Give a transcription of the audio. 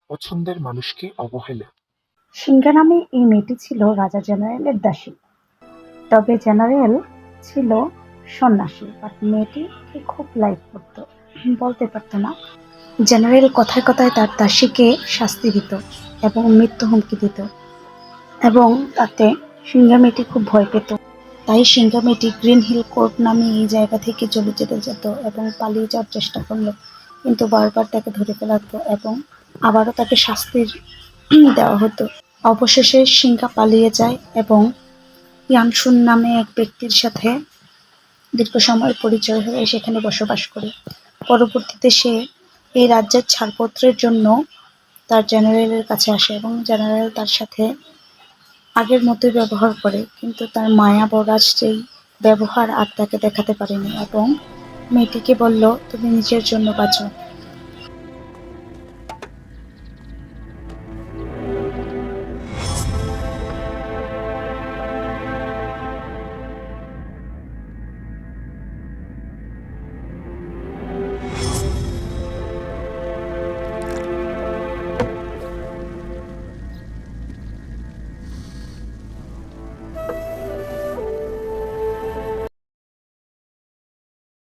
পছন্দের মানুষকে অবহেলা। সিংহা নামে এই মেয়েটি ছিল রাজা জেনারেলের দাসী। তবে জেনারেল ছিল সন্ন্যাসী, বাট মেয়েটিকে খুব লাইক করতো, বলতে পারতো না। জেনারেল কথায় কথায় তার দাসীকে শাস্তি দিত এবং মৃত্যু হুমকি দিত, এবং তাতে সিংহা মেয়েটি খুব ভয় পেত। তাই সিংহা মেয়েটি গ্রিন হিল কোর্ট নামে এই জায়গা থেকে চলে যেত এবং পালিয়ে যাওয়ার চেষ্টা করলো, কিন্তু বারবার তাকে ধরে ফেলা হতো এবং আবারও তাকে শাস্তির দেওয়া হতো। অবশেষে সিংহা পালিয়ে যায় এবং ইয়ানসুন নামে এক ব্যক্তির সাথে দীর্ঘ সময়ের পরিচয় হয়ে সেখানে বসবাস করে। পরবর্তীতে সে এই রাজ্যের ছাড়পত্রের জন্য তার জেনারেলের কাছে আসে এবং জেনারেল তার সাথে আগের মতোই ব্যবহার করে, কিন্তু তার মায়া বরাজ যেই ব্যবহার আর তাকে দেখাতে পারেনি এবং মেয়েটিকে বলল, তুমি নিজের জন্য বাঁচো।